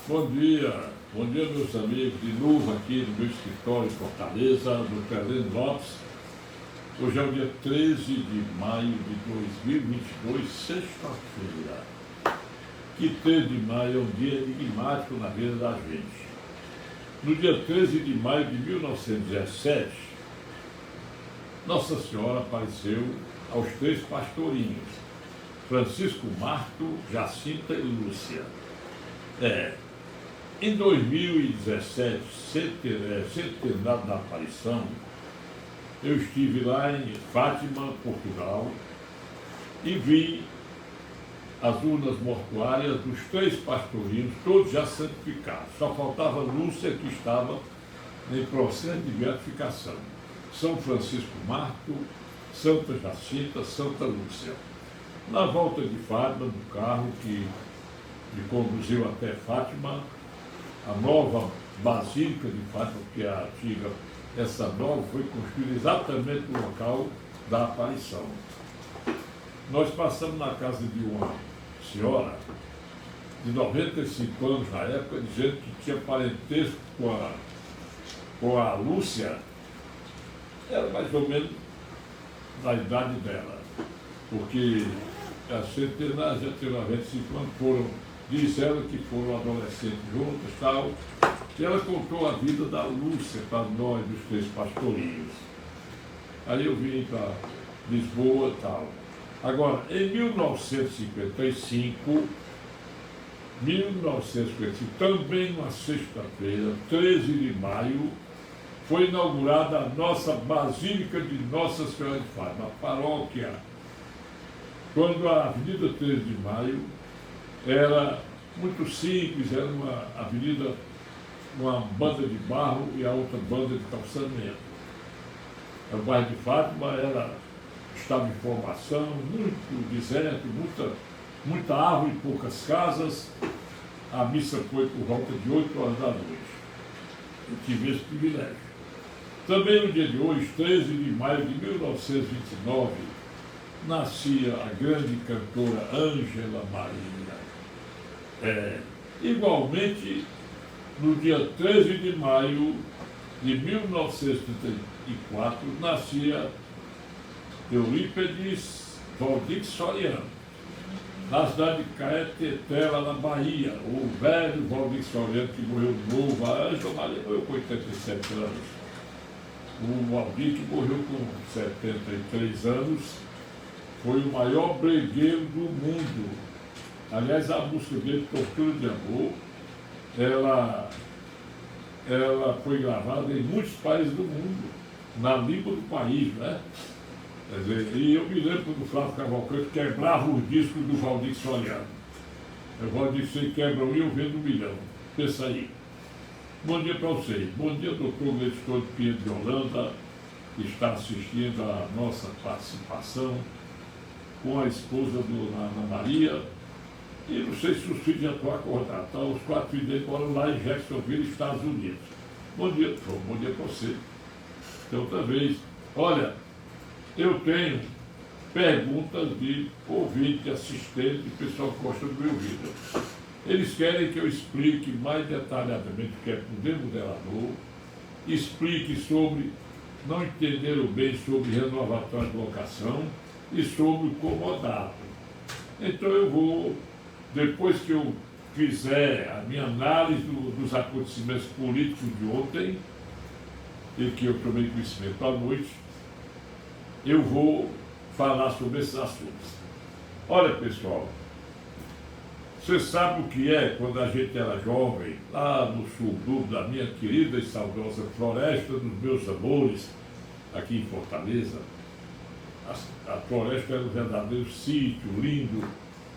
Bom dia meus amigos, de novo aqui no meu escritório em Fortaleza, do Fernando Lopes. Hoje é o dia 13 de maio de 2022, sexta-feira. Que 13 de maio é um dia enigmático na vida da gente. No dia 13 de maio de 1917, Nossa Senhora apareceu aos três pastorinhos, Francisco, Marto, Jacinta e Lúcia. Em 2017, centenário da aparição, eu estive lá em Fátima, Portugal, e vi as urnas mortuárias dos três pastorinhos, todos já santificados. Só faltava Lúcia, que estava em processo de beatificação. São Francisco Marto, Santa Jacinta, Santa Lúcia. Na volta de Fátima, no carro que me conduziu até Fátima, a nova Basílica de Fátima, que é a antiga, essa nova foi construída exatamente no local da aparição. Nós passamos na casa de uma senhora de 95 anos na época, dizendo que tinha parentesco com a Lúcia. Era mais ou menos da idade dela, porque as centenárias já tinham 95 anos, diz ela que foram adolescentes juntas e tal, e ela contou a vida da Lúcia para nós, dos três pastorinhos. Aí eu vim para Lisboa e tal. Agora, em 1955, também uma sexta-feira, 13 de maio, foi inaugurada a nossa Basílica de Nossa Senhora de Fátima, a paróquia. Quando a Avenida 13 de Maio era muito simples, era uma avenida, uma banda de barro e a outra banda de calçamento. O bairro de Fátima estava em formação, muito deserto, muita árvore e poucas casas. A missa foi por volta de 8 horas da noite. Eu tive esse privilégio. Também no dia de hoje, 13 de maio de 1929, nascia a grande cantora Ângela Maria. Igualmente, no dia 13 de maio de 1934, nascia Eurípides Valdix Soriano, na cidade de Caeté, lá na Bahia. O velho Valdix Soriano, que morreu novo, a Ângela Maria morreu com 87 anos. O Valdir, que morreu com 73 anos, foi o maior bregueiro do mundo. Aliás, a música dele, Tortura de Amor, ela foi gravada em muitos países do mundo, na língua do país, né? Quer dizer, e eu me lembro do Flávio Cavalcante quebrava os discos do Valdir Soriano. O Valdir Soriano quebra um e eu vendo 1 milhão. Pensa aí. Bom dia para vocês. Bom dia, doutor Gleidson Pinheiro de Holanda, que está assistindo a nossa participação com a esposa do Ana Maria. E não sei se os filhos já estão acordados, tá? Os 4 filhos dele moram lá em Jacksonville, Estados Unidos. Bom dia para você. Então, outra vez. Olha, eu tenho perguntas de ouvinte, assistente, de pessoal que gosta do meu vídeo. Eles querem que eu explique mais detalhadamente o que é poder modelador, explique sobre, não entenderam bem sobre renovatório de locação e sobre o comodato. Então eu vou, depois que eu fizer a minha análise dos acontecimentos políticos de ontem, e que eu tomei conhecimento à noite, eu vou falar sobre esses assuntos. Olha, pessoal, você sabe o que é quando a gente era jovem, lá no subúrbio da minha querida e saudosa Floresta dos Meus Amores, aqui em Fortaleza. A floresta era um verdadeiro sítio, lindo.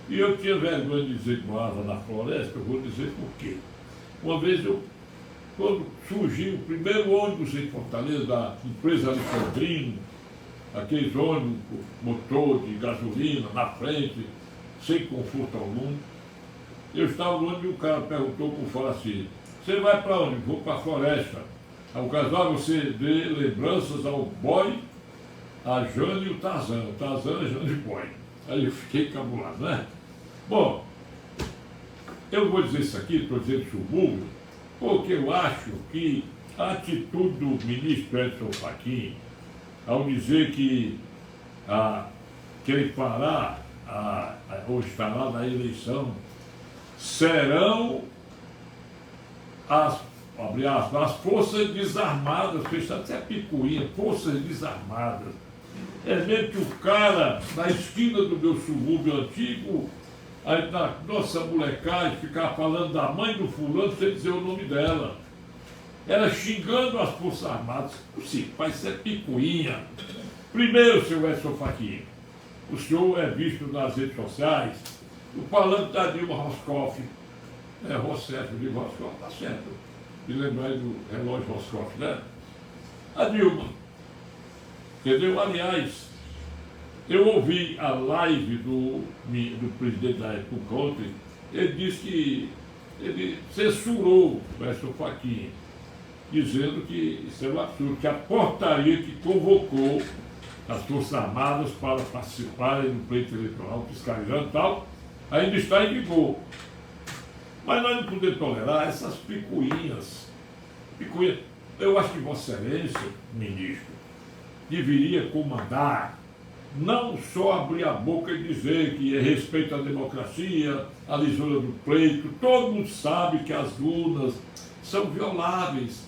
E eu tinha vergonha de dizer que morava na floresta, eu vou dizer por quê. Uma vez, quando surgiu o primeiro ônibus em Fortaleza, da empresa Alexandrino, aqueles ônibus, motor de gasolina, na frente, sem conforto algum, eu estava no ônibus e o cara perguntou por fora assim: você vai para onde? Vou para a floresta. Aí o casal, você dê lembranças ao boy, a Jane e o Tarzan. O Tarzan é Jane e boy. Aí eu fiquei cabulado, né? Bom, Eu vou dizer isso aqui, estou dizendo subúrbio, porque eu acho que a atitude do ministro Edson Fachin, ao dizer que ele fará ou estará na eleição, serão as forças desarmadas, fechado, isso é picuinha, forças desarmadas. É mesmo que o cara, na esquina do meu subúrbio antigo, aí na nossa molecagem, ficava falando da mãe do fulano sem dizer o nome dela. Era xingando as Forças Armadas. Sim, vai ser picuinha. Primeiro, senhor Edson Fachin, o senhor é visto nas redes sociais, falando da Dilma Roscoff. Rousseff, eu digo Roscoff, tá certo. Me lembrar do relógio Roscoff, né? A Dilma. Entendeu? Aliás, eu ouvi a live do presidente da época ontem, ele disse que ele censurou o Edson Fachin, dizendo que isso é um absurdo, que a portaria que convocou as Forças Armadas para participarem do pleito eleitoral, fiscalizando e tal, ainda está em vigor. Mas nós não podemos tolerar essas picuinhas. Eu acho que Vossa Excelência, ministro, deveria comandar, não só abrir a boca e dizer que é respeito à democracia, à lisura do pleito. Todo mundo sabe que as urnas são violáveis,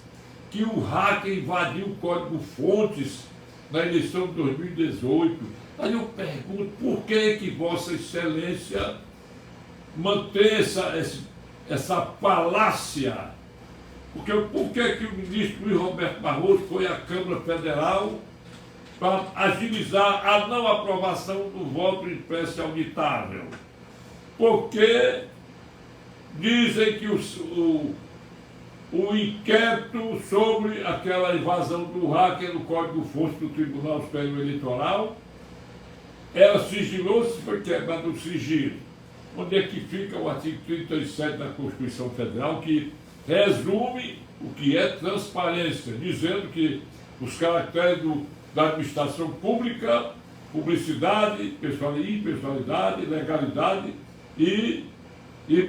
que o hacker invadiu o código-fontes na eleição de 2018. Aí eu pergunto, por que Vossa Excelência mantém essa falácia? Por que o ministro Luiz Roberto Barroso foi à Câmara Federal para agilizar a não aprovação do voto impresso auditável? Porque dizem que o inquérito sobre aquela invasão do hacker no Código-Fontes do Tribunal Superior Eleitoral era sigiloso, foi quebrado o sigilo. Onde é que fica o artigo 37 da Constituição Federal, que resume o que é transparência, dizendo que os caracteres da administração pública, publicidade, impessoalidade, legalidade e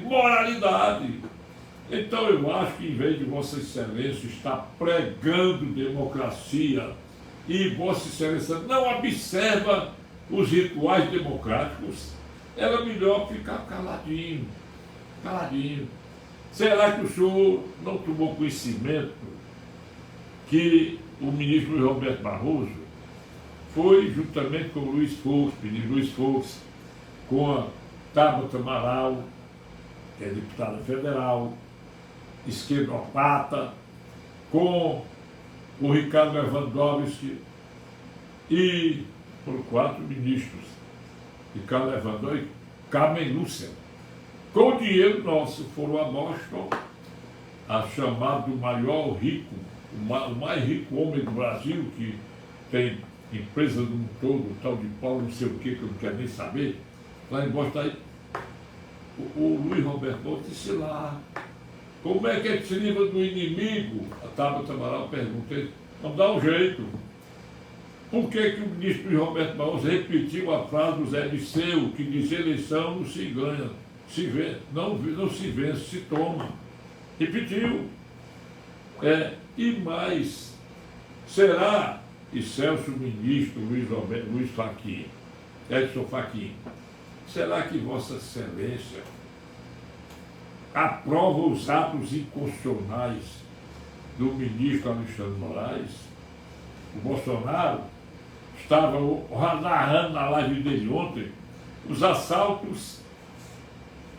moralidade. Então eu acho que, em vez de Vossa Excelência estar pregando democracia e Vossa Excelência não observa os rituais democráticos, era melhor ficar caladinho. Será que o senhor não tomou conhecimento que o ministro Luiz Roberto Barroso foi, juntamente com o ministro Luiz Fux, com a Tabata Amaral, que é deputada federal, esquerdopata, com o Ricardo Lewandowski e por 4 ministros, Ricardo Lewandowski, Carmen Lúcia, com o dinheiro nosso, foram a Boston, a chamar do maior rico, o mais rico homem do Brasil, que tem empresa do mundo todo, o tal de Paulo não sei o que eu não quero nem saber, lá em Boston, aí, o Luiz Roberto Barroso disse lá, como é que ele se livra do inimigo? A Tabata Amaral perguntou, vamos dar um jeito. Por que o ministro Luiz Roberto Barroso repetiu a frase do Zé Disseu, que diz eleição não se ganha, não se vence, se toma? Repetiu. E mais, será, excelso ministro Luiz Fachin, Edson Fachin, será que Vossa Excelência aprova os atos inconstitucionais do ministro Alexandre Moraes? O Bolsonaro estava narrando na live dele ontem os assaltos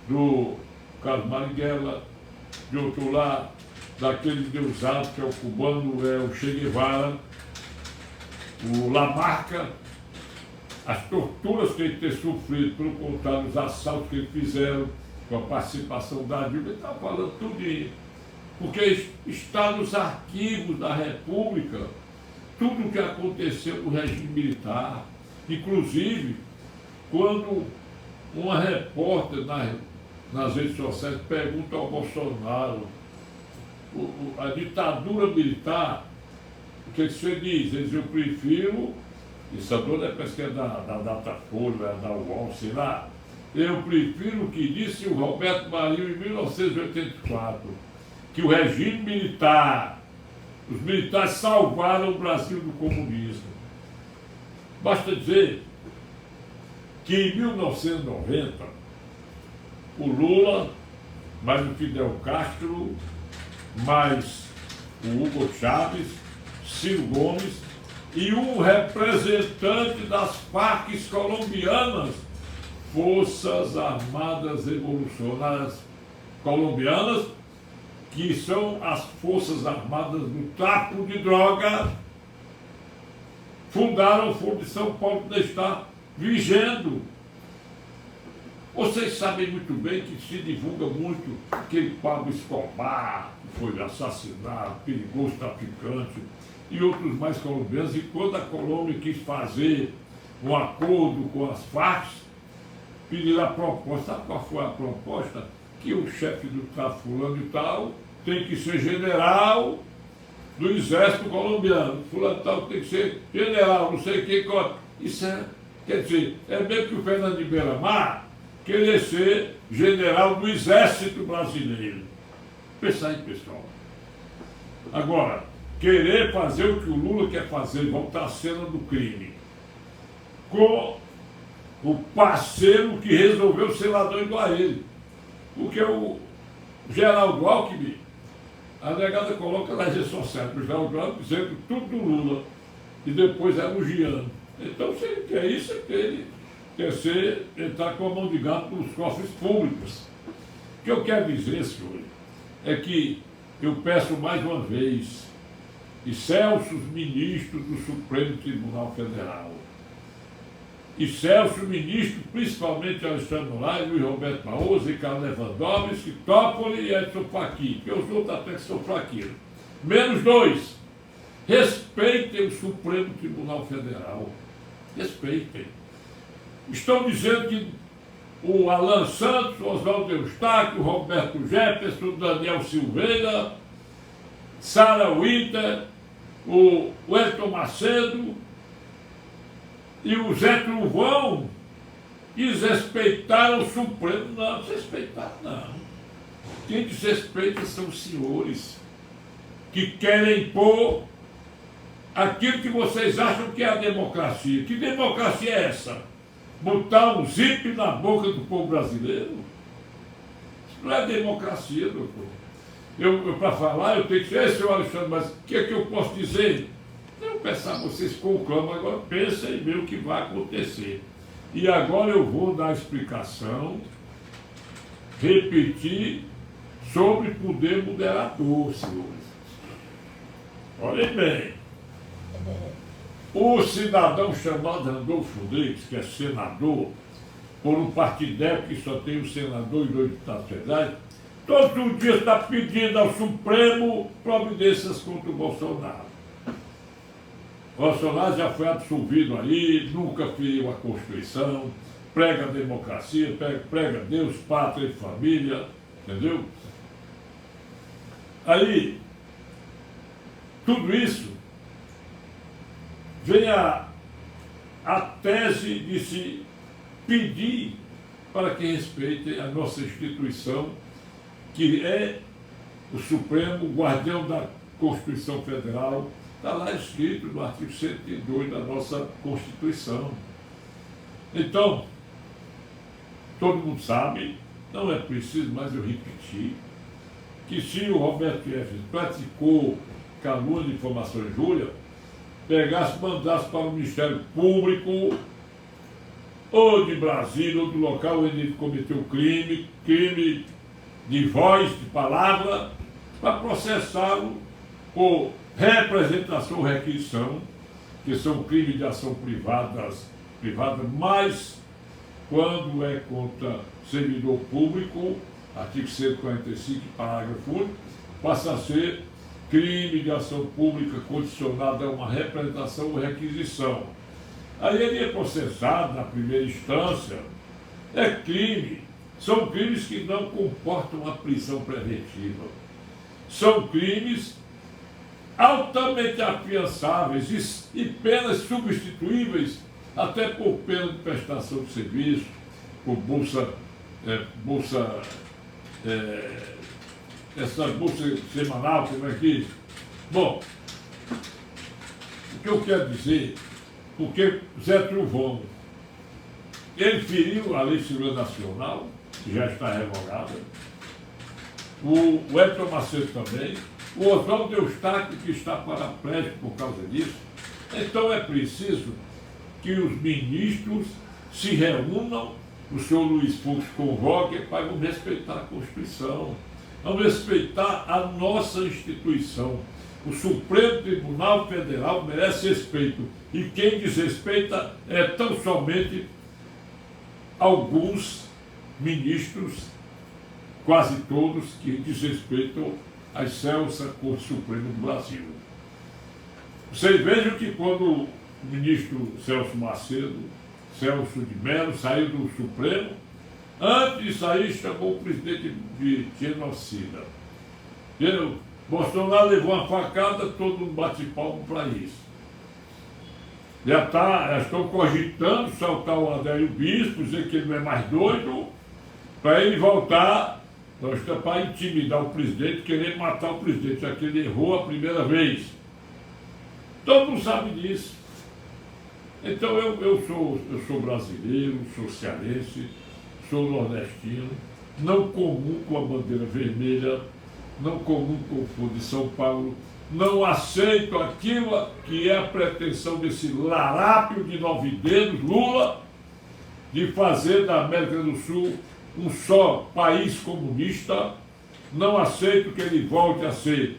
do Carlos Marighella, de outro lado, daquele deusado que é o cubano, o Che Guevara, o Lamarca, as torturas que ele tem sofrido, pelo contrário, os assaltos que ele fizeram com a participação da Dilma, ele está falando tudo isso, porque está nos arquivos da República tudo o que aconteceu no regime militar, inclusive quando uma repórter nas redes sociais pergunta ao Bolsonaro a ditadura militar, o que você diz? Ele diz, eu prefiro, isso a dona é pesquisa da Datafolha, da UOL, sei lá, eu prefiro o que disse o Roberto Marinho em 1984, que o regime militar, os militares salvaram o Brasil do comunismo. Basta dizer que em 1990, o Lula, mais o Fidel Castro, mais o Hugo Chávez, Ciro Gomes e um representante das Farc colombianas, Forças Armadas Revolucionárias Colombianas, que são as Forças Armadas do tráfico de droga, fundaram o Foro de São Paulo, que está vigendo. Vocês sabem muito bem que se divulga muito aquele Pablo Escobar, que foi assassinado, perigoso traficante, e outros mais colombianos, e quando a Colômbia quis fazer um acordo com as Farc, pediram a proposta. Sabe qual foi a proposta? Que o chefe do tráfico fulano e tal tem que ser general do exército colombiano. Fulano e tal tem que ser general, não sei o que. Isso é, quer dizer, é mesmo que o Fernando de Beiramar querer ser general do exército brasileiro. Pensa aí, pessoal. Agora, querer fazer o que o Lula quer fazer, voltar à cena do crime, com o parceiro que resolveu ser ladrão igual a ele. Porque o Geraldo Alckmin, a negada coloca nas redes sociais, o Geraldo Alckmin dizendo tudo do Lula, e depois elogiando. Então, se ele quer isso, é que ele quer ser, ele está com a mão de gato nos cofres públicos. O que eu quero dizer, senhores, é que eu peço mais uma vez, excelsos ministros do Supremo Tribunal Federal, excelsos ministros, principalmente Alexandre Moraes, Luiz Roberto Barroso, Ricardo Lewandowski, Toffoli e Edson Fachin, que os outros até que são fraquinhos. Menos dois. Respeitem o Supremo Tribunal Federal. Respeitem. Estão dizendo que o Alan Santos, o Oswaldo Eustáquio, o Roberto Jefferson, o Daniel Silveira, Sara Winter, o Elton Macedo e o Zé Truvão desrespeitaram o Supremo. Não, desrespeitaram não. Quem desrespeita são os senhores que querem pôr aquilo que vocês acham que é a democracia. Que democracia é essa? Botar um zip na boca do povo brasileiro? Isso não é democracia, doutor. Para falar, eu tenho que dizer, senhor Alexandre, mas o que é que eu posso dizer? Não pensar, vocês conclamam, agora pensem e ver o que vai acontecer. E agora eu vou dar a explicação, repetir, sobre poder moderador, senhores. Olhem bem. O cidadão chamado Randolfo Rodrigues, que é senador, por um partido que só tem um senador e 2 deputados federais, todos os dias está pedindo ao Supremo providências contra o Bolsonaro. O Bolsonaro já foi absolvido aí, nunca feriu a Constituição, prega a democracia, prega Deus, pátria e família, entendeu? Aí, tudo isso vem a tese de se pedir para que respeitem a nossa instituição, que é o Supremo, o guardião da Constituição Federal. Está lá escrito no artigo 102 da nossa Constituição. Então, todo mundo sabe, não é preciso mais eu repetir, que se o Roberto Jefferson praticou calúnia, difamação e injúria, pegasse, mandasse para o Ministério Público, ou de Brasília, ou do local onde ele cometeu crime de voz, de palavra, para processá-lo por representação ou requisição, que são crimes de ação privada, mas quando é contra servidor público, artigo 145, parágrafo único, passa a ser crime de ação pública condicionada a uma representação ou requisição. Aí ele é processado na primeira instância, é crime. São crimes que não comportam a prisão preventiva. São crimes altamente afiançáveis e penas substituíveis até por pena de prestação de serviço, por bolsa, essa bolsa semanal, como é que... Bom, o que eu quero dizer, porque Zé Trovão, ele feriu a Lei de Segurança Nacional, que já está revogada, o Elton Macedo também, o Oswaldo Eustáquio, que está paraplégico por causa disso. Então é preciso que os ministros se reúnam, o senhor Luiz Fux convoque para respeitar a Constituição, vamos respeitar a nossa instituição. O Supremo Tribunal Federal merece respeito, e quem desrespeita é tão somente alguns ministros, quase todos, que desrespeitam a excelsa Corte Suprema do Brasil. Vocês vejam que quando o ministro Celso de Mello saiu do Supremo, antes de sair chamou o presidente de genocida. Bolsonaro levou uma facada, todo mundo bate palmo para isso. Já estão cogitando soltar o Adélio Bispo, dizer que ele não é mais doido, para ele voltar, para intimidar o presidente, querer matar o presidente, já que ele errou a primeira vez. Todo mundo sabe disso. Então eu sou brasileiro, sou cearense, sou nordestino, não comungo com a bandeira vermelha, não comungo com o povo de São Paulo, não aceito aquilo que é a pretensão desse larápio de 9 dedos, Lula, de fazer da América do Sul um só país comunista. Não aceito que ele volte a ser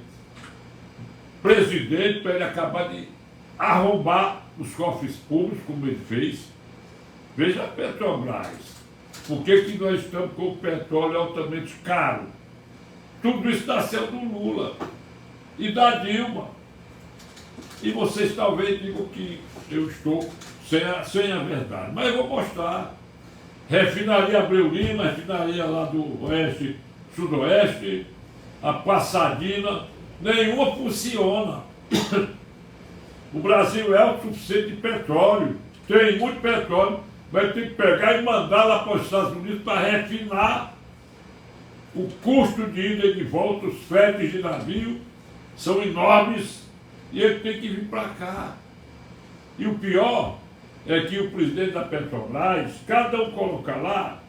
presidente para ele acabar de arrombar os cofres públicos, como ele fez. Veja a Petrobras. Por que nós estamos com o petróleo altamente caro? Tudo isso está sendo do Lula e da Dilma. E vocês talvez digam que eu estou sem a verdade. Mas eu vou mostrar. Refinaria Abreu Lima, refinaria lá do Oeste, Sudoeste, a Passadina, nenhuma funciona. O Brasil é autossuficiente de petróleo, tem muito petróleo, vai ter que pegar e mandar lá para os Estados Unidos para refinar. O custo de ida e de volta, os fretes de navio são enormes e ele tem que vir para cá. E o pior é que o presidente da Petrobras, cada um colocar lá,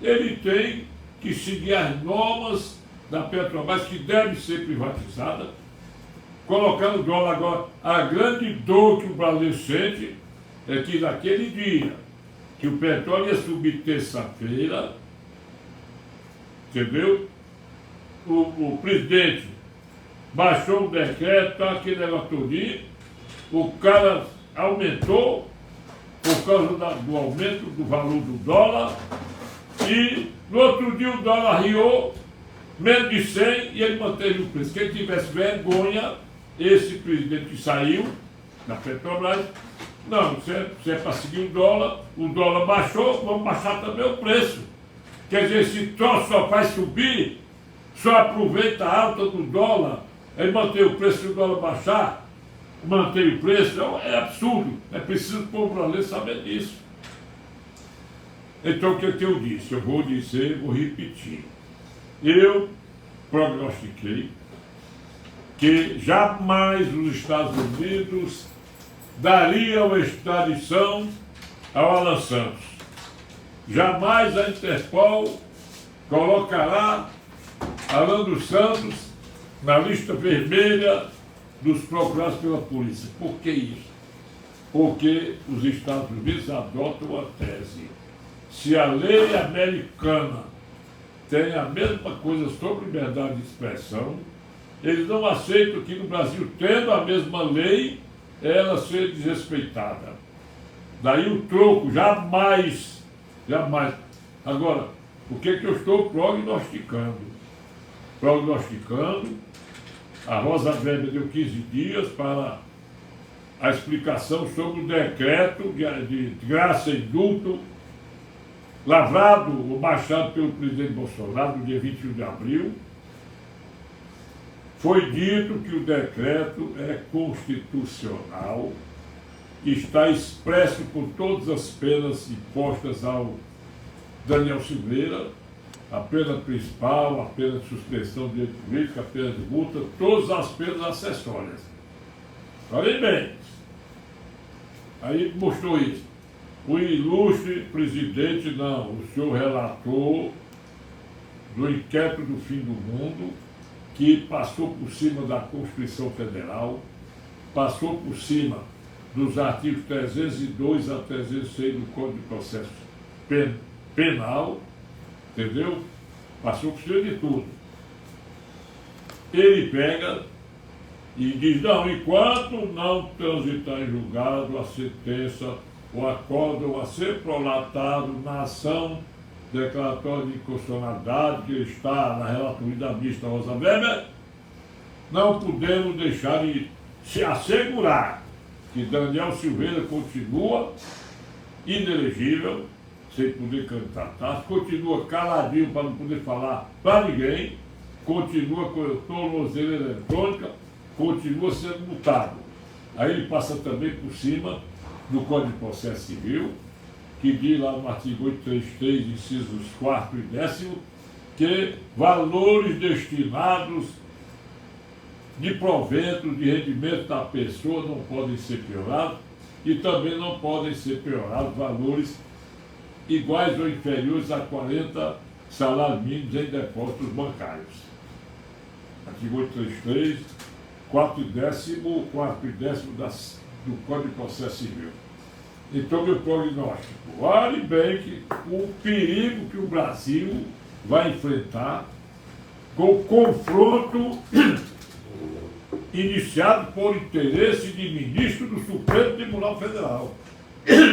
ele tem que seguir as normas da Petrobras, que deve ser privatizada, colocando dólar. Agora, a grande dor que o Brasil sente é que naquele dia que o petróleo ia subir terça-feira, entendeu? O presidente baixou o decreto, aquele negócio todinho, o cara aumentou por causa do aumento do valor do dólar, e no outro dia o dólar riou menos de 100 e ele manteve o preço. Quem tivesse vergonha, esse presidente que saiu da Petrobras, não, se é para seguir o dólar baixou, vamos baixar também o preço. Quer dizer, esse troço só faz subir, só aproveita a alta do dólar, aí mantém o preço, se o dólar baixar, mantém o preço, é absurdo. É preciso o povo brasileiro saber disso. Então, o que eu disse? Eu vou dizer, vou repetir. Eu prognostiquei que jamais os Estados Unidos dariam extradição ao Alan Santos. Jamais a Interpol colocará Alan dos Santos na lista vermelha dos procurados pela polícia. Por que isso? Porque os Estados Unidos adotam a tese: se a lei americana tem a mesma coisa sobre liberdade de expressão, eles não aceitam que no Brasil, tendo a mesma lei, ela seja desrespeitada. Daí o troco, jamais. Agora, o que eu estou prognosticando? A Rosa Weber deu 15 dias para a explicação sobre o decreto de graça e indulto lavrado ou baixado pelo presidente Bolsonaro no dia 21 de abril. Foi dito que o decreto é constitucional, está expresso por todas as penas impostas ao Daniel Silveira, a pena principal, a pena de suspensão de direito jurídico, a pena de multa, todas as penas acessórias. Falei bem. Aí mostrou isso. O ilustre presidente, não, o senhor relator do inquérito do fim do mundo, que passou por cima da Constituição Federal, passou por cima dos artigos 302 a 306 do Código de Processo Penal, entendeu? Passou por cima de tudo. Ele pega e diz, não, enquanto não transitar em julgado a sentença, o acórdão a ser prolatado na ação declaratória de inconstitucionalidade que está na relatoria da ministra Rosa Weber, não podemos deixar de se assegurar que Daniel Silveira continua inelegível, sem poder candidatar, continua caladinho para não poder falar para ninguém, continua com tornozeleira eletrônica, continua sendo multado. Aí ele passa também por cima do Código de Processo Civil, que diz lá no artigo 833, incisos 4º e 10º, que valores destinados de provento, de rendimento da pessoa não podem ser piorados e também não podem ser piorados valores iguais ou inferiores a 40 salários mínimos em depósitos bancários. Artigo 833, 4 e 10º, 4 e 10º do Código de Processo Civil. Então, meu prognóstico, olhe bem que o perigo que o Brasil vai enfrentar com o confronto iniciado por interesse de ministro do Supremo Tribunal Federal.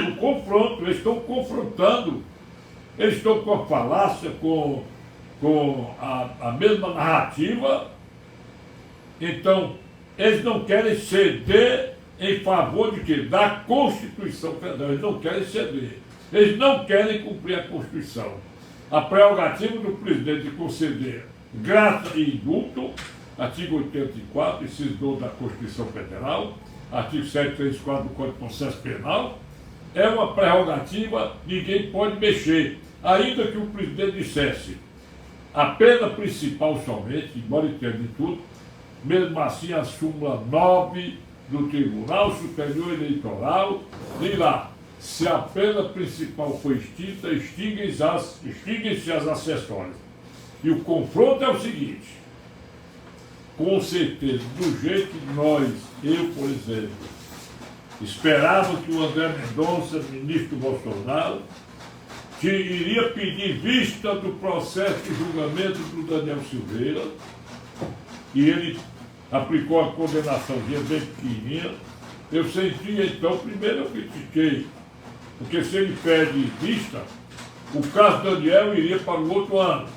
O confronto, eles estão confrontando, eles estão com a falácia, com a mesma narrativa, então eles não querem ceder em favor de quê? Da Constituição Federal. Eles não querem ceder. Eles não querem cumprir a Constituição. A prerrogativa do presidente de conceder graça e indulto, artigo 84, inciso 12 da Constituição Federal, artigo 734 do Código de Processo Penal, é uma prerrogativa, ninguém pode mexer. Ainda que o presidente dissesse a pena principal somente, embora entenda de tudo, mesmo assim a súmula 9 do Tribunal Superior Eleitoral, diz lá, se a pena principal for extinta, extinguem-se as acessórias. E o confronto é o seguinte, com certeza, do jeito que nós, eu, por exemplo, esperava que o André Mendonça, ministro Bolsonaro, que iria pedir vista do processo de julgamento do Daniel Silveira, e ele aplicou a condenaçãozinha bem pequenininha. Eu sentia, então, primeiro eu critiquei, porque se ele pede vista, o caso Daniel iria para o outro ano.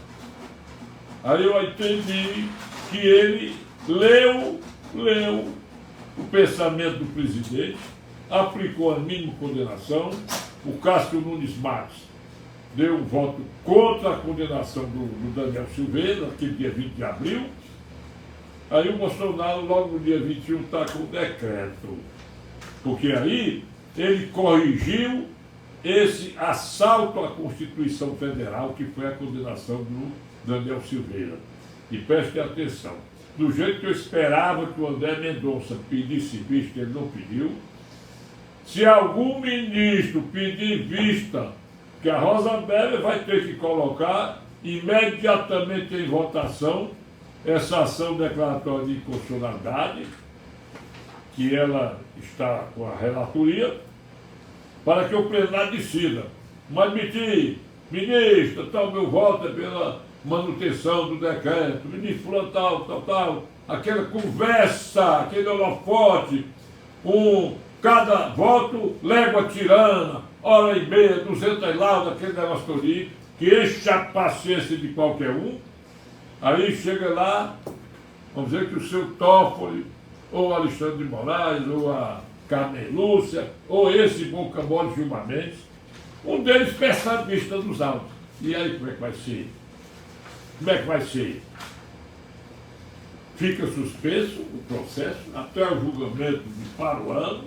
Aí eu entendi que ele leu o pensamento do presidente, aplicou a mínima condenação. O Cássio Nunes Marques deu um voto contra a condenação do Daniel Silveira, naquele dia 20 de abril. Aí o Bolsonaro, logo no dia 21, está com o decreto. Porque aí ele corrigiu esse assalto à Constituição Federal, que foi a condenação do Daniel Silveira. E preste atenção, do jeito que eu esperava que o André Mendonça pedisse vista, ele não pediu. Se algum ministro pedir vista, que a Rosa Weber vai ter que colocar imediatamente em votação essa ação declaratória de inconstitucionalidade, que ela está com a relatoria, para que o plenário decida. Mas ministro, tal, meu voto é pela manutenção do decreto, ministro fulano, tal, aquela conversa, aquele holofote, cada voto légua tirana, hora e meia, 200 laudas, aquele negócio ali, que enche a paciência de qualquer um. Aí chega lá, vamos dizer que o seu Toffoli, ou Alexandre de Moraes, ou a Carmen Lúcia, ou esse Boca Mole Gilmar Mendes, um deles peça a vista dos autos. E aí como é que vai ser? Como é que vai ser? Fica suspenso o processo até o julgamento de para o ano,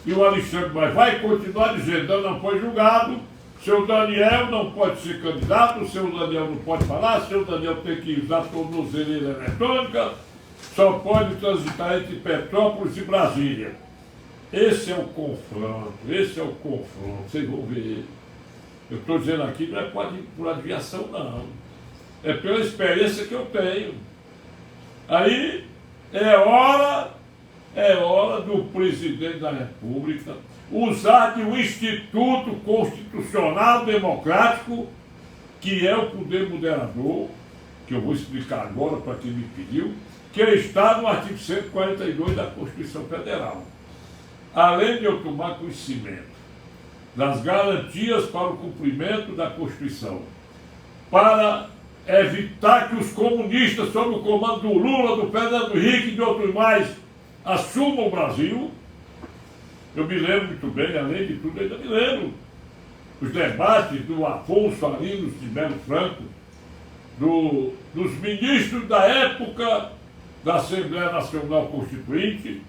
e o Alexandre vai continuar dizendo, não foi julgado, seu Daniel não pode ser candidato, o seu Daniel não pode falar, o seu Daniel tem que usar tornozeleira eletrônica, só pode transitar entre Petrópolis e Brasília. Esse é o confronto, vocês vão ver. Eu estou dizendo aqui, não é por adivinhação, não. É pela experiência que eu tenho. Aí é hora do presidente da República usar de um instituto constitucional democrático, que é o poder moderador, que eu vou explicar agora para quem me pediu, que está no artigo 142 da Constituição Federal. Além de eu tomar conhecimento das garantias para o cumprimento da Constituição, para evitar que os comunistas, sob o comando do Lula, do Fernando Henrique e de outros mais, assumam o Brasil. Eu me lembro muito bem, além de tudo, ainda me lembro os debates do Afonso Arinos de Melo Franco, dos ministros da época da Assembleia Nacional Constituinte,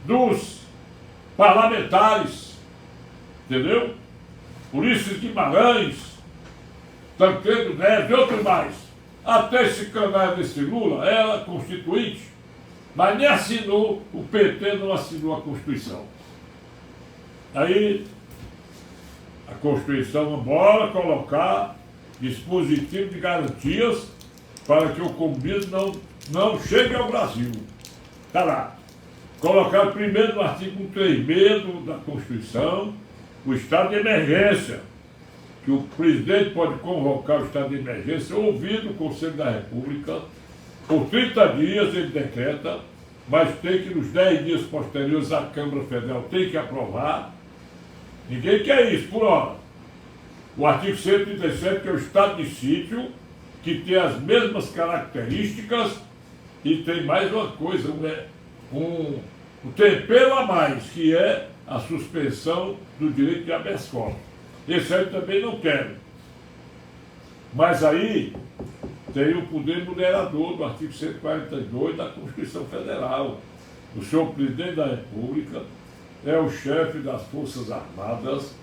dos parlamentares, entendeu? Ulisses Guimarães, Tancredo Neves e outros mais. Até esse canal desse Lula era constituinte, mas nem assinou, o PT não assinou a Constituição. Aí, a Constituição, bora colocar dispositivo de garantias para que o comunismo não chegue ao Brasil. Está lá. Colocar primeiro no artigo 136 da Constituição o estado de emergência, que o presidente pode convocar o estado de emergência, ouvido o Conselho da República, por 30 dias ele decreta, mas tem que nos 10 dias posteriores a Câmara Federal tem que aprovar. Ninguém quer isso por hora. O artigo 137, que é o estado de sítio, que tem as mesmas características e tem mais uma coisa, um tempero a mais, que é a suspensão do direito de habeas corpus. Esse aí também não quero. Mas aí tem o poder moderador do artigo 142 da Constituição Federal. O senhor presidente da República é o chefe das Forças Armadas,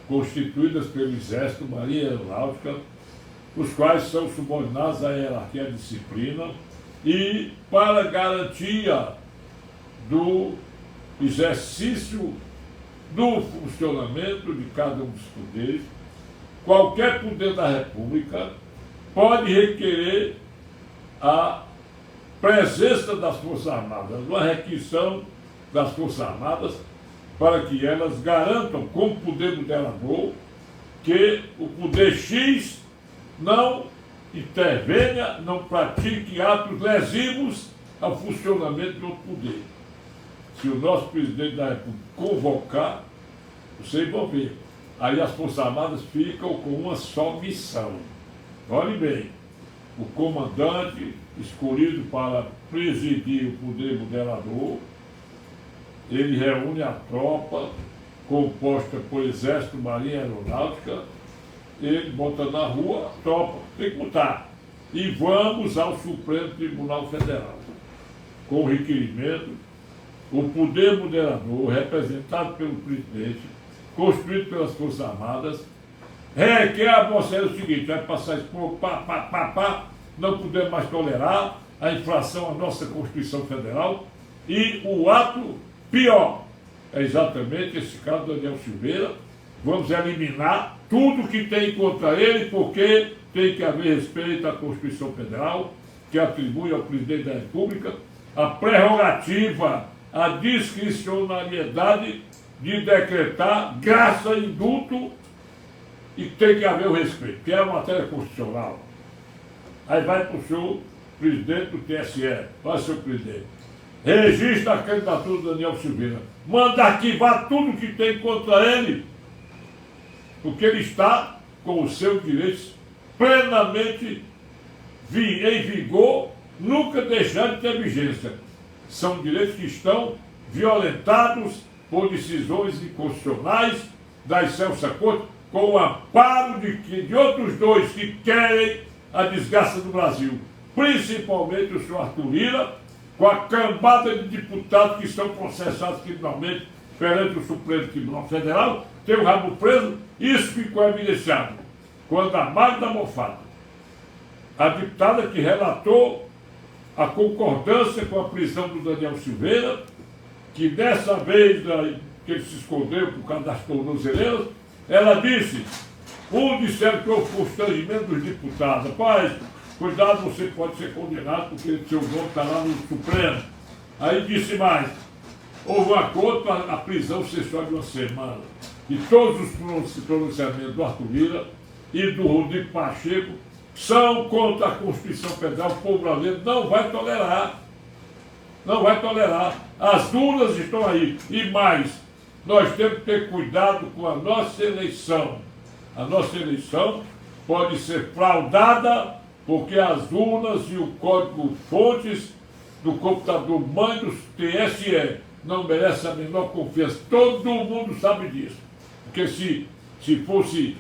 constituídas pelo Exército, Marinha e Aeronáutica, os quais são subordinados à hierarquia e à disciplina, e para garantia do exercício do funcionamento de cada um dos poderes, qualquer poder da República pode requerer a presença das Forças Armadas, uma requisição das Forças Armadas, para que elas garantam, como poder moderador, que o poder X não intervenha, não pratique atos lesivos ao funcionamento do outro poder. Se o nosso presidente da República convocar, vocês vão ver, aí as Forças Armadas ficam com uma só missão. Olhe bem, o comandante escolhido para presidir o poder moderador, ele reúne a tropa composta por Exército, Marinha e Aeronáutica, ele bota na rua a tropa, tem que botar. E vamos ao Supremo Tribunal Federal, com o requerimento, o poder moderador, representado pelo presidente, construído pelas Forças Armadas, requer a você o seguinte: vai passar isso por não podemos mais tolerar a infração à nossa Constituição Federal, e o ato pior é exatamente esse caso do Daniel Silveira. Vamos eliminar tudo que tem contra ele, porque tem que haver respeito à Constituição Federal, que atribui ao presidente da República a prerrogativa, a discricionariedade de decretar graça e indulto, e tem que haver o respeito, que é uma matéria constitucional. Aí vai para o senhor presidente do TSE, vai, senhor presidente, registra a candidatura do Daniel Silveira, manda arquivar tudo que tem contra ele, porque ele está com os seus direitos plenamente em vigor, nunca deixando de ter vigência. São direitos que estão violentados por decisões inconstitucionais da Excelsa Corte, com o amparo de outros dois que querem a desgraça do Brasil, principalmente o senhor Arthur Lira, com a cambada de deputados que são processados criminalmente perante o Supremo Tribunal Federal, tem o rabo preso, isso ficou evidenciado quando a Magda Moffatt, a deputada que relatou a concordância com a prisão do Daniel Silveira, que dessa vez que ele se escondeu por causa das tornozeleiras, ela disse, disseram que houve constrangimento dos deputados. Rapaz, cuidado, você pode ser condenado porque seu nome está lá no Supremo. Aí disse mais, houve um acordo para a prisão ser só de uma semana. E todos os pronunciamentos do Arthur Lira e do Rodrigo Pacheco são contra a Constituição Federal. O povo brasileiro não vai tolerar. Não vai tolerar. As urnas estão aí. E mais, nós temos que ter cuidado com a nossa eleição. A nossa eleição pode ser fraudada porque as urnas e o código-fontes do computador mãe do TSE não merecem a menor confiança. Todo mundo sabe disso. Porque se fosse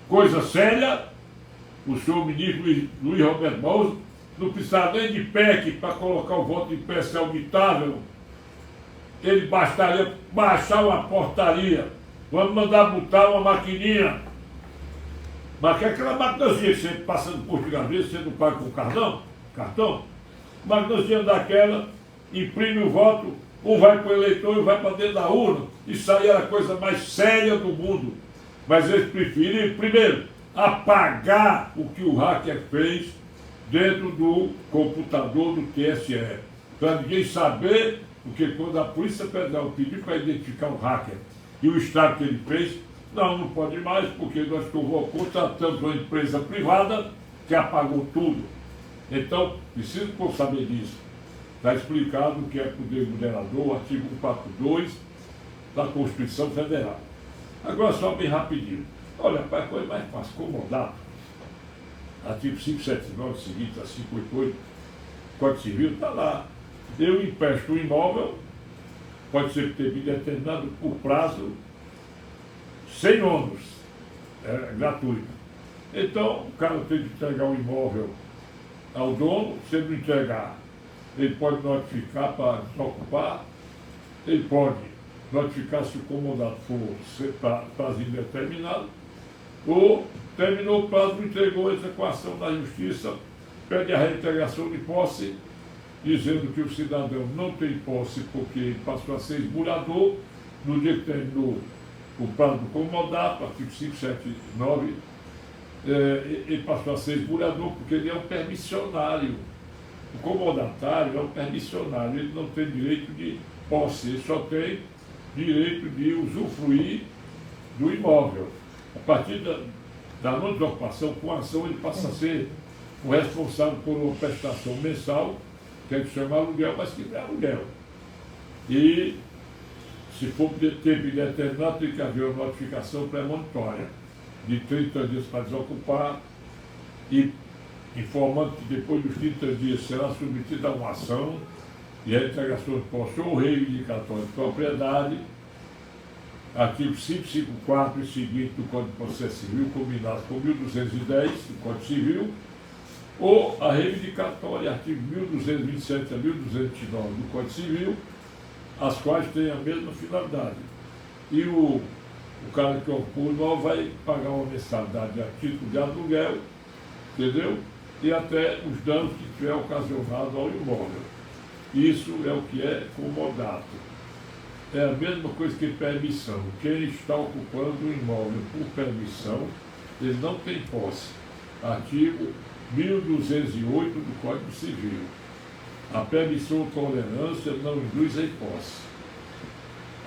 coisa séria, o senhor ministro Luiz Roberto Barroso não precisava nem de PEC para colocar o voto em pé se auditável. Ele bastaria baixar uma portaria. Vamos mandar botar uma maquininha. Mas que é aquela maquinazinha que você passa no posto de gasolina, você não paga com cartão? Maquinazinha daquela, imprime o voto, um vai para o eleitor e vai para dentro da urna. Isso aí era a coisa mais séria do mundo. Mas eles preferiram, primeiro, apagar o que o hacker fez dentro do computador do TSE. Para ninguém saber, porque quando a Polícia Federal pediu para identificar o hacker e o estrago que ele fez, não pode mais, porque nós contratamos uma empresa privada que apagou tudo. Então, preciso que eu saber disso. Está explicado o que é poder moderador, artigo 142 da Constituição Federal. Agora, só bem rapidinho. Olha, a coisa mais fácil, comodato. Artigo 579, seguinte, a 588, Código Civil, está lá. Eu empresto um imóvel, pode ser determinado por prazo sem ônus, é gratuito. Então, o cara tem que entregar o imóvel ao dono, se ele não entregar, ele pode notificar para desocupar, ele pode notificar se o comodato for prazo indeterminado, ou terminou o prazo, não entregou a execução da justiça, pede a reintegração de posse, dizendo que o cidadão não tem posse porque ele passou a ser esmurador no dia que terminou o prazo do comodato, artigo 579, ele passou a ser esmurador porque ele é um permissionário. O comodatário é um permissionário, ele não tem direito de posse, ele só tem direito de usufruir do imóvel. A partir da não desocupação, com a ação, ele passa a ser o responsável por uma prestação mensal, que é que chama aluguel, mas que não é aluguel. E, se for tempo indeterminado, tem que haver uma notificação premonitória de 30 dias para desocupar e informando que depois dos 30 dias será submetida a uma ação e a integração de posse ou reivindicatória de propriedade, artigo 554 e seguinte do Código de Processo Civil, combinado com 1210 do Código Civil, ou a reivindicatória, artigo 1227 a 1229 do Código Civil, as quais têm a mesma finalidade. E o cara que ocupa o imóvel vai pagar uma mensalidade a título de aluguel, entendeu? E até os danos que tiver ocasionado ao imóvel. Isso é o que é comodato. É a mesma coisa que permissão. Quem está ocupando o imóvel por permissão, ele não tem posse. Artigo 1208 do Código Civil. A permissão ou tolerância não induz a posse.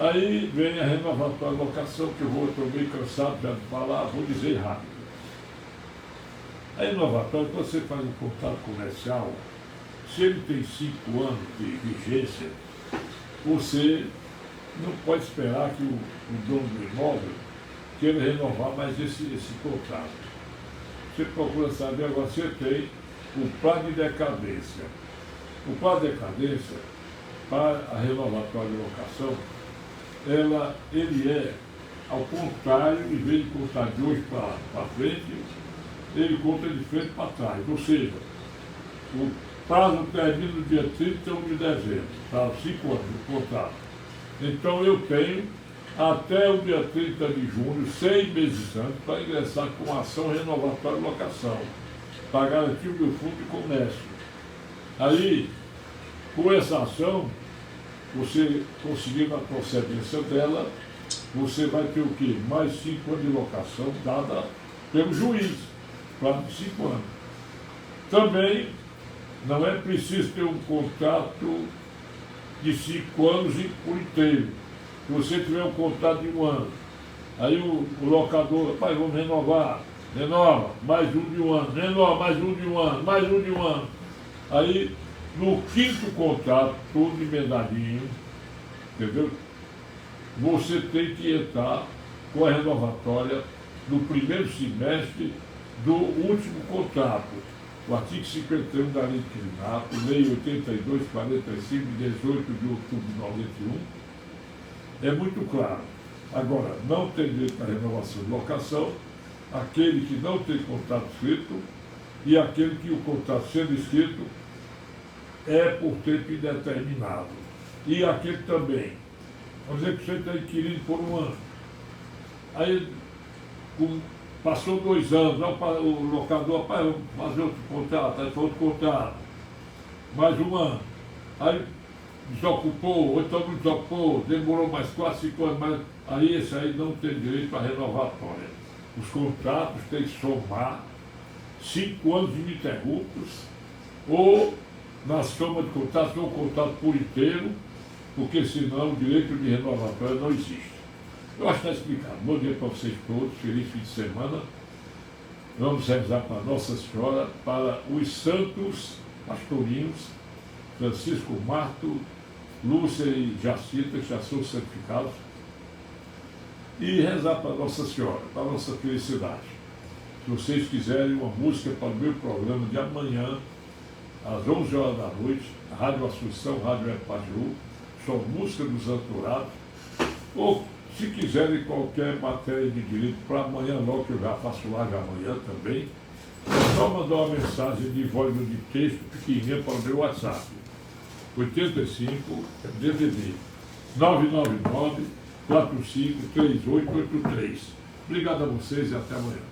Aí vem a renovatória locação, que eu estou meio cansado já de falar, vou dizer rápido. A renovatória, quando você faz um contrato comercial, se ele tem 5 anos de vigência, você não pode esperar que o dono do imóvel queira renovar mais esse contrato. Você procura saber agora se tem o prazo de decadência. O prazo de decadência para a renovatória de locação, ele é ao contrário, em vez de contar de hoje para frente, ele conta de frente para trás. Ou seja, o prazo termina no dia 31 de dezembro, para 5 anos do contrato. Então eu tenho até o dia 30 de junho, 6 meses antes, para ingressar com ação renovatória de locação, para garantir o meu fundo de comércio. Aí, com essa ação, você conseguindo a procedência dela, você vai ter o quê? Mais 5 anos de locação dada pelo juiz, prazo de 5 anos. Também não é preciso ter um contrato de 5 anos por inteiro. Se você tiver um contrato de 1 ano, aí o locador, rapaz, vamos renovar, renova, mais um de 1 ano, renova, mais um de 1 ano, mais um de 1 ano. Aí, no 5º contrato, tudo emendadinho, entendeu? Você tem que entrar com a renovatória no primeiro semestre do último contrato. O artigo 51 da Lei de Inquilinato, Lei 8245, de 18 de outubro de 91, é muito claro. Agora, não tem direito à renovação de locação aquele que não tem contrato escrito e aquele que o contrato sendo escrito é por tempo indeterminado. E aquele também, vamos dizer que você está inquirindo por 1 ano. Aí, passou 2 anos, o locador, rapaz, vamos fazer outro contrato, aí foi outro contrato, mais 1 ano. Aí desocupou, ou então não desocupou, demorou mais 4, 5 anos, mas aí esse aí não tem direito à renovatória. Os contratos têm que somar 5 anos ininterruptos, ou nas câmaras de contratos, não contrato por inteiro, porque senão o direito de renovatória não existe. Eu acho que está explicado. Bom dia para vocês todos, feliz fim de semana. Vamos rezar para Nossa Senhora, para os santos pastorinhos, Francisco, Marto, Lúcia e Jacita, que já são santificados, e rezar para Nossa Senhora, para a nossa felicidade. Se vocês quiserem uma música para o meu programa de amanhã, às 11 horas da noite, Rádio Assunção, Rádio Epaju, só música dos Anturados, ou se quiserem qualquer matéria de direito para amanhã, logo que eu já faço live amanhã também, é só mandar uma mensagem de voz ou de texto pequenininha para o meu WhatsApp. 85 DDD 999 453883. Obrigado a vocês e até amanhã.